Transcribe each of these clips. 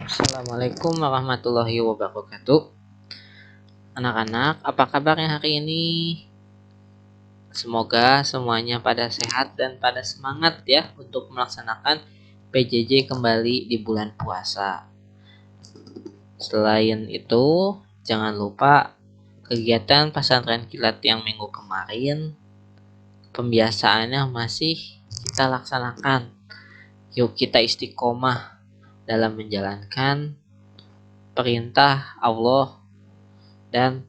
Assalamualaikum warahmatullahi wabarakatuh. Anak-anak, apa kabarnya hari ini? Semoga semuanya pada sehat dan pada semangat ya untuk melaksanakan PJJ kembali di bulan puasa. Selain itu, jangan lupa kegiatan pesantren kilat yang minggu kemarin pembiasaannya masih kita laksanakan. Yuk kita istiqomah dalam menjalankan perintah Allah dan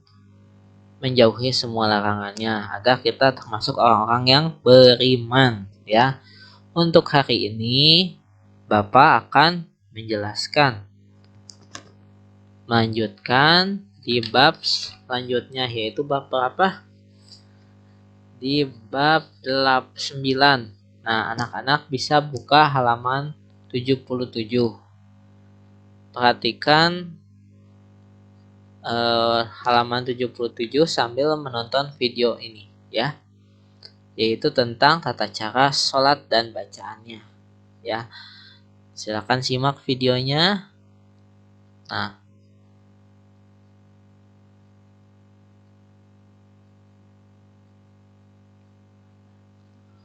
menjauhi semua larangannya agar kita termasuk orang-orang yang beriman ya. Untuk hari ini Bapak akan menjelaskan melanjutkan di bab selanjutnya, yaitu bab berapa? Di bab 9. Nah, anak-anak bisa buka halaman 77. Perhatikan halaman 77 sambil menonton video ini ya, yaitu tentang tata cara sholat dan bacaannya ya. Silakan simak videonya. Nah,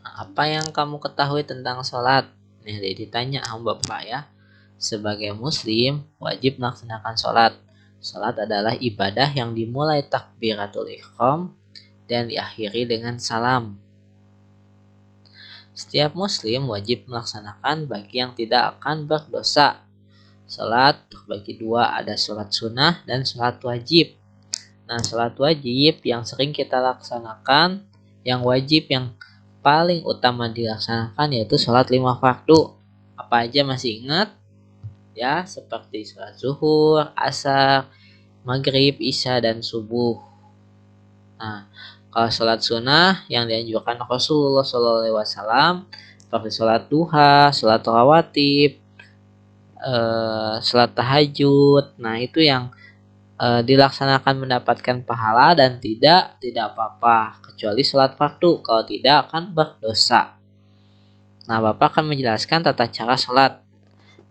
apa yang kamu ketahui tentang sholat? Nih ditanya sama Bapak ya. Sebagai muslim wajib melaksanakan sholat. Sholat adalah ibadah yang dimulai takbiratul ihram dan diakhiri dengan salam. Setiap muslim wajib melaksanakan bagi yang tidak akan berdosa. Sholat terbagi dua, ada sholat sunnah dan sholat wajib. Nah, sholat wajib yang sering kita laksanakan, yang wajib yang paling utama dilaksanakan yaitu sholat 5 fardu. Apa aja masih ingat? Ya, seperti sholat zuhur, asar, maghrib, isya, dan subuh. Nah, kalau sholat sunnah yang dianjurkan Rasulullah SAW seperti sholat duha, sholat rawatib, sholat tahajud. Nah, itu yang dilaksanakan mendapatkan pahala dan tidak apa-apa, kecuali sholat fardu. Kalau tidak akan berdosa. Nah, Bapak akan menjelaskan tata cara sholat.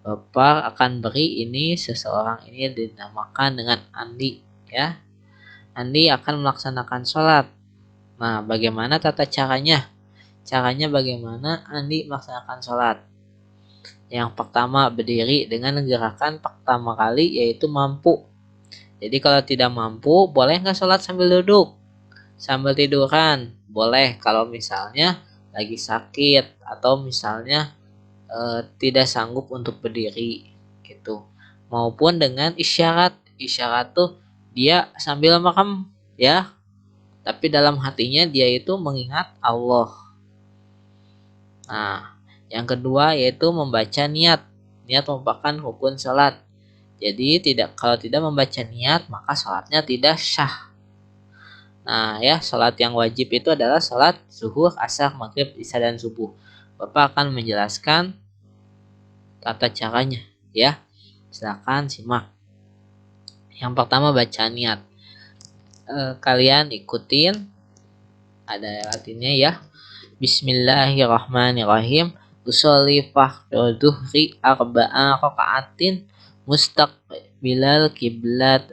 Bapak akan beri ini seseorang ini dinamakan dengan Andi ya. Andi akan melaksanakan sholat. Nah, bagaimana tata caranya? Caranya bagaimana Andi melaksanakan sholat? Yang pertama, berdiri dengan gerakan pertama kali yaitu mampu. Jadi kalau tidak mampu, boleh nggak sholat sambil duduk? Sambil tiduran? Boleh kalau misalnya lagi sakit atau misalnya tidak sanggup untuk berdiri gitu. Maupun dengan isyarat. Isyarat tuh dia sambil makam ya, tapi dalam hatinya dia itu mengingat Allah. Nah, yang kedua yaitu membaca niat. Niat merupakan rukun sholat. Jadi kalau tidak membaca niat maka sholatnya tidak syah. Nah ya, sholat yang wajib itu adalah sholat zuhur, asar, maghrib, isya, dan subuh. Bapak akan menjelaskan tata caranya ya. Silakan simak. Yang pertama baca niat. Kalian ikutin, ada latinnya ya. Bismillahirrahmanirrahim. Usolli fardhu dhuhri arba'a raka'atin mustaqbilal kiblat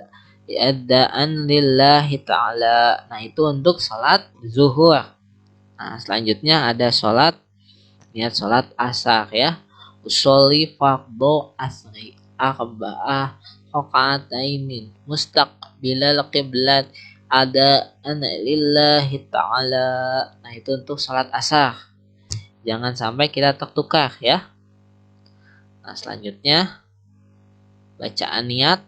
adaan lillahi ta'ala. Nah, itu untuk salat zuhur. Nah, selanjutnya ada salat niat salat asar ya. Usolli fardhu asri arba'ah raka'atainin mustaqbilal kiblat ada lillahi ta'ala. Nah, itu untuk salat asar. Jangan sampai kita tertukar ya. Nah, selanjutnya bacaan niat.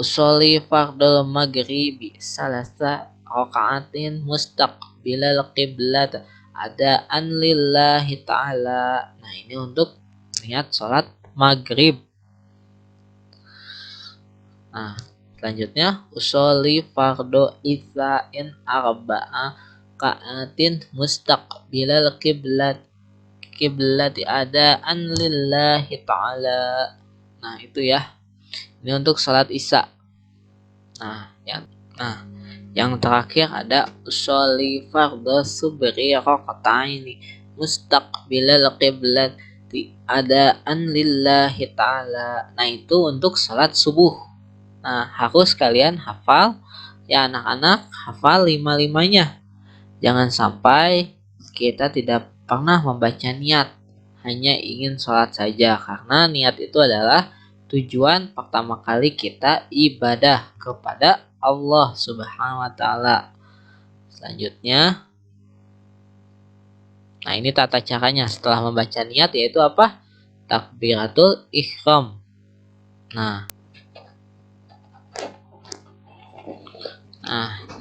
Usolli fardhu maghribi salasa raka'atin mustaqbilal qiblat adaan lillahi ta'ala. Nah, ini untuk niat salat maghrib. Nah, selanjutnya usolli fardhu isa'in arba'a ka'atin mustaqbilal kiblati adaan lillahi ta'ala. Nah, itu ya. Ini untuk salat isya. Nah, yang terakhir ada usolli fardhu subri raka'ataini mustaqbilal qiblat adaan lillahi ta'ala. Nah itu untuk salat subuh. Nah harus kalian hafal ya anak-anak, hafal lima-limanya. Jangan sampai kita tidak pernah membaca niat, hanya ingin sholat saja, karena niat itu adalah tujuan pertama kali kita ibadah kepada Allah Subhanahu wa Ta'ala. Selanjutnya, nah ini tata caranya setelah membaca niat, yaitu apa? Takbiratul ihram. Nah,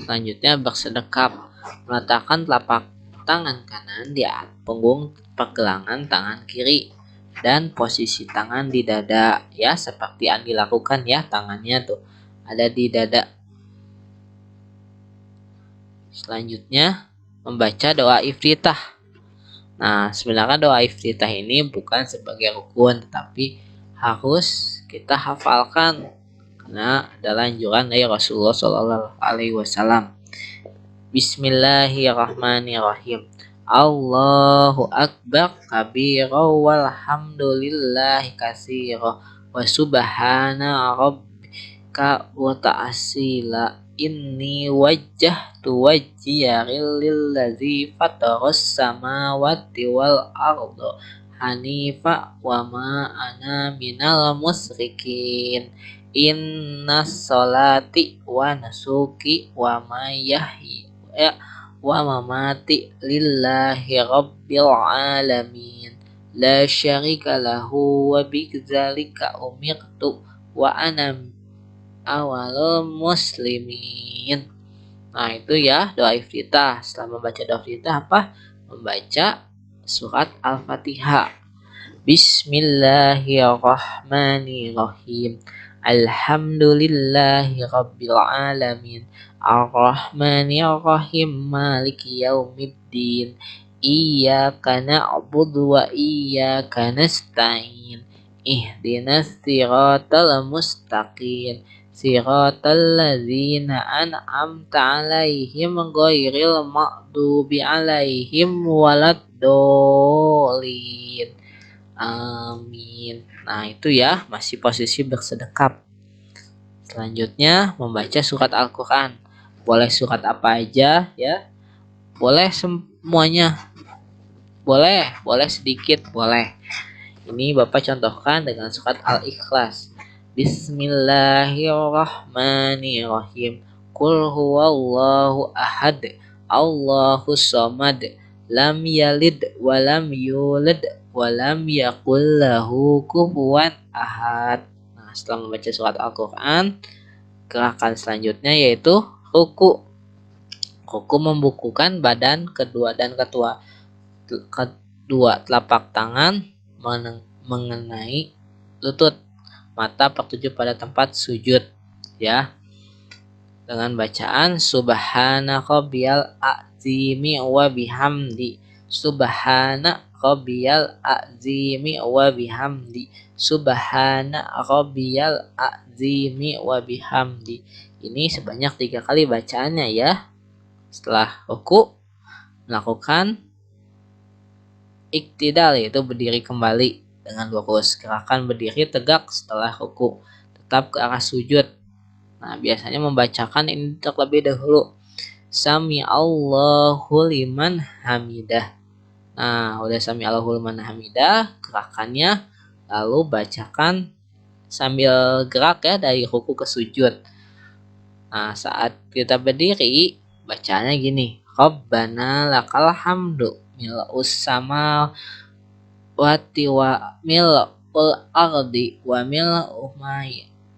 selanjutnya bersedekap. Meletakkan telapak tangan kanan di atas punggung pergelangan tangan kiri dan posisi tangan di dada, ya seperti yang dilakukan ya, tangannya tuh ada di dada. Selanjutnya membaca doa iftitah. Nah sebenarnya doa iftitah ini bukan sebagai rukun, tetapi harus kita hafalkan karena adalah anjuran dari Rasulullah Shallallahu Alaihi Wasallam. Bismillahirrahmanirrahim. Allahu akbar kabira walhamdulillahi katsira wa subhana rabbika wa ta'ala. Inni wajjahtu wajhiya lillazi fataras samawati wal arda hanifa wa ma ana minal musyrikin. Inna sholati wa nusuki wa wa mamati lillahi rabbil alamin la syarika lahu wa bidzalika umirtu wa ana awalul muslimin. Nah itu ya doa iftitah. Setelah membaca doa iftitah apa? Membaca surat Al-Fatihah. Bismillahirrahmanirrahim. Alhamdulillahi rabbil alamin. Ar-Rahmanir-Rahim. Maliki yaumiddin. Iyyaka na'budu wa iyyaka nasta'in. Ihdinas siratal mustaqim. Siratal ladzina an'amta 'alaihim ghairil maghdubi 'alaihim waladdallin. Amin. Nah itu ya, masih posisi bersedekap. Selanjutnya membaca surat Al-Quran. Boleh surat apa aja ya, boleh semuanya, boleh sedikit, boleh. Ini Bapak contohkan dengan surat Al-Ikhlas. Bismillahirrahmanirrahim. Qul huwallahu ahad, Allahus samad, lam yalid walam yulad walam yakul lahu kufuwan ahad. Nah, setelah membaca surat Al-Quran, gerakan selanjutnya yaitu ruku. Ruku membukukan badan kedua telapak tangan mengenai lutut, mata tertuju pada tempat sujud ya, dengan bacaan subhana rabbiyal azimi wa bihamdi. Subhana rabbiyal azimi wa bihamdi. Subhana rabbiyal azimi wa bihamdi. Ini sebanyak 3 kali bacaannya ya. Setelah ruku melakukan iktidal, yaitu berdiri kembali dengan lurus. Gerakan berdiri tegak setelah ruku, tetap ke arah sujud. Nah biasanya membacakan ini terlebih dahulu, Sami Allahu liman hamidah. Nah udah Sami Allahu liman hamidah, gerakannya lalu bacakan sambil gerak ya dari ruku ke sujud. Nah saat kita berdiri bacanya gini, Rabbana lakal hamdu mil'us samawati wa mil'ul ardi wa mil'u ma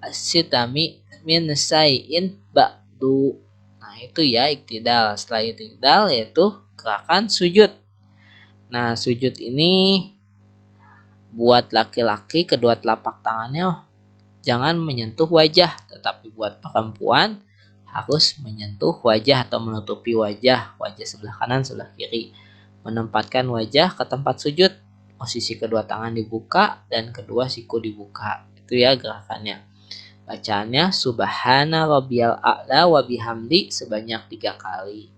asitami min sayyin ba'du. Nah itu ya iktidal. Setelah iktidal yaitu gerakan sujud. Nah sujud ini buat laki-laki kedua telapak tangannya jangan menyentuh wajah, tetapi buat perempuan harus menyentuh wajah atau menutupi wajah sebelah kanan sebelah kiri. Menempatkan wajah ke tempat sujud, posisi kedua tangan dibuka dan kedua siku dibuka. Itu ya gerakannya. Bacaannya subhana rabbiyal a'la wa bihamdi sebanyak 3 kali.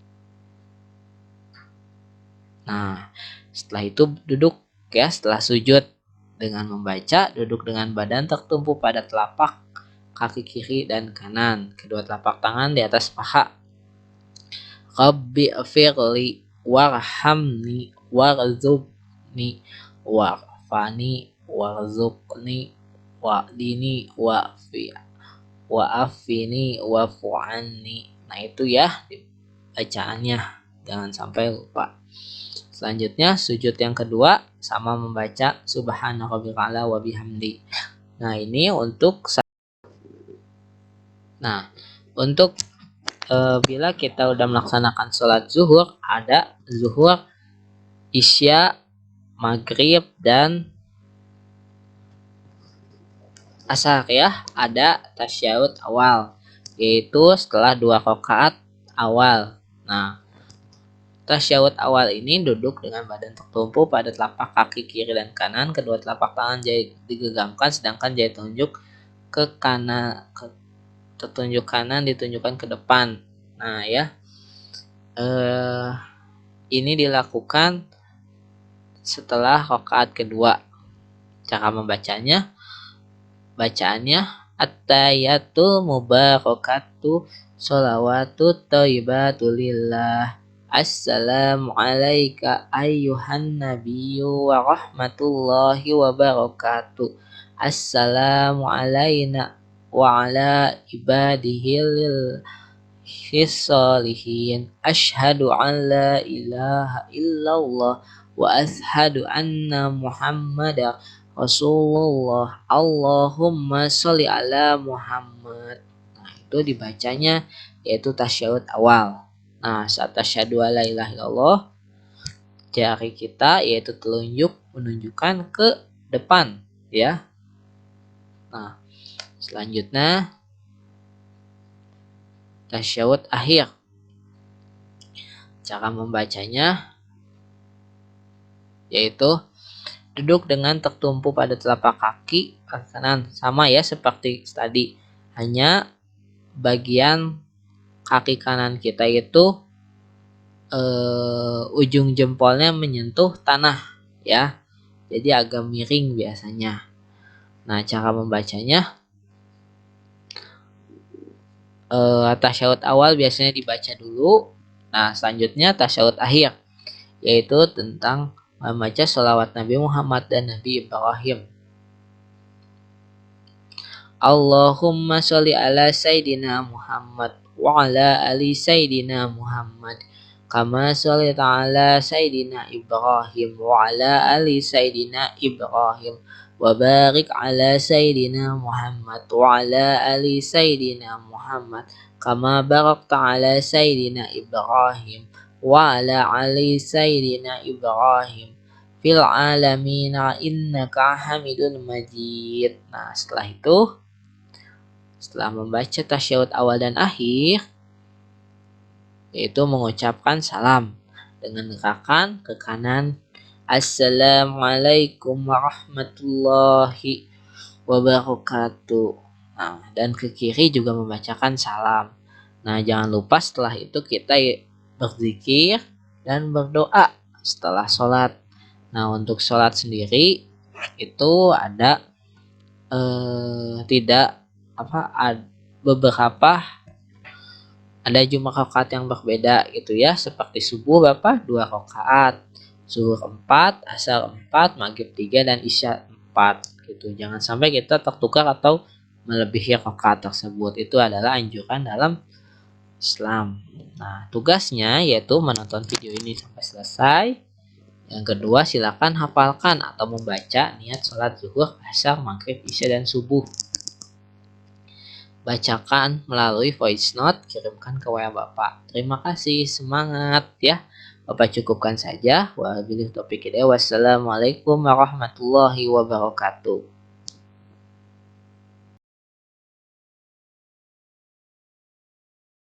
Nah, setelah itu duduk Oke, setelah sujud dengan membaca, duduk dengan badan tertumpu pada telapak kaki kiri dan kanan, kedua telapak tangan di atas paha. Rabbi firli warhamni warzuqni warfani warzuqni wa'dini wa'afini wa'fu'anni. Nah itu ya bacaannya, jangan sampai lupa. Selanjutnya sujud yang kedua sama membaca subhana rabbil a'la wa bihamdi. Nah ini untuk bila kita udah melaksanakan sholat zuhur, ada zuhur, isya, maghrib, dan asar ya, ada tasyahud awal, yaitu setelah 2 rakaat awal. Nah, tasyahud awal ini duduk dengan badan tertumpu pada telapak kaki kiri dan kanan, kedua telapak tangan jari digenggamkan, sedangkan jari telunjuk tertunjuk kanan ditunjukkan ke depan. Nah ya, ini dilakukan setelah rakaat kedua. Cara membacanya, bacaannya at-tahiyatul mubarakatuh sholawatu thayyibatu lillah. Assalamu alayka ayyuhan nabiyyu wa rahmatullahi wa barakatuh. Assalamu alayna wa ala ibadihil sholihin. Ashhadu an la ilaha illallah wa ashhadu anna muhammadar Rasulullah. Allahumma sholli ala Muhammad. Nah, itu dibacanya yaitu tasyahud awal. Nah, saat tasyahadu la ilaha illallah, jari kita yaitu telunjuk menunjukkan ke depan ya. Nah, selanjutnya tasyahud akhir. Cara membacanya yaitu duduk dengan tertumpu pada telapak kaki kanan, sama ya seperti tadi, hanya bagian kaki kanan kita itu ujung jempolnya menyentuh tanah ya, jadi agak miring biasanya. Nah, cara membacanya, tasyahud awal biasanya dibaca dulu. Nah, selanjutnya tasyahud akhir, yaitu tentang membaca sholawat Nabi Muhammad dan Nabi Ibrahim. Allahumma sholli ala Sayyidina Muhammad wa ala ali Sayyidina Muhammad kama sholli ala Sayyidina Ibrahim wa ala ali Sayyidina Ibrahim wa barik ala Sayyidina Muhammad wa ala ali Sayyidina Muhammad kama barakta ala Sayyidina Ibrahim wa ala ali Sayyidina Ibrahim fil alamina innaka hamidun majid. Nah, setelah membaca tasyahud awal dan akhir, yaitu mengucapkan salam dengan gerakan ke kanan, Assalamualaikum warahmatullahi wabarakatuh. Nah, dan ke kiri juga membacakan salam. Nah, jangan lupa setelah itu kita berzikir dan berdoa setelah sholat. Nah, untuk sholat sendiri itu ada ada jumlah rakaat yang berbeda gitu ya, seperti subuh 2 rakaat, zuhur 4, asar 4, maghrib 3, dan isya 4 gitu. Jangan sampai kita tertukar atau melebihi rakaat tersebut. Itu adalah anjuran dalam Islam. Nah, tugasnya yaitu menonton video ini sampai selesai. Yang kedua, silakan hafalkan atau membaca niat sholat zuhur, asar, maghrib, isya, dan subuh. Bacakan melalui voice note, kirimkan ke WA Bapak. Terima kasih, semangat ya. Bapak cukupkan saja. Wabillahi taufiq hidayah. Wassalamualaikum warahmatullahi wabarakatuh.